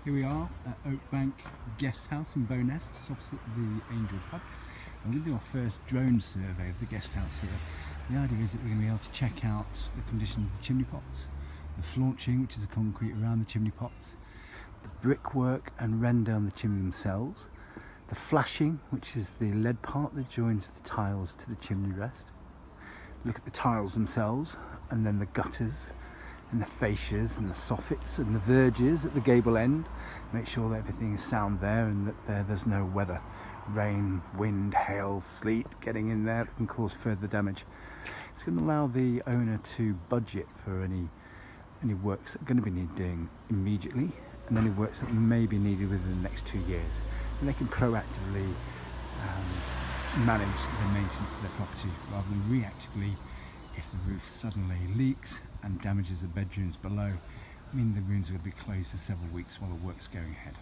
Here we are at Oakbank Guest House in Bowness, opposite the Angel Pub. I'm going to do our first drone survey of the guest house here. The idea is that we're going to be able to check out the condition of the chimney pots, the flaunching, which is the concrete around the chimney pots, the brickwork and render on the chimney themselves, the flashing, which is the lead part that joins the tiles to the chimney rest. Look at the tiles themselves, and then the gutters and the fascias and the soffits and the verges at the gable end. Make sure that everything is sound there and that there's no weather, rain, wind, hail, sleet getting in there that can cause further damage. It's going to allow the owner to budget for any works that are going to be needed doing immediately, and any works that may be needed within the next 2 years. And they can proactively manage the maintenance of their property rather than reactively if the roof suddenly leaks and damages the bedrooms below, meaning the rooms are going to be closed for several weeks while the work's going ahead.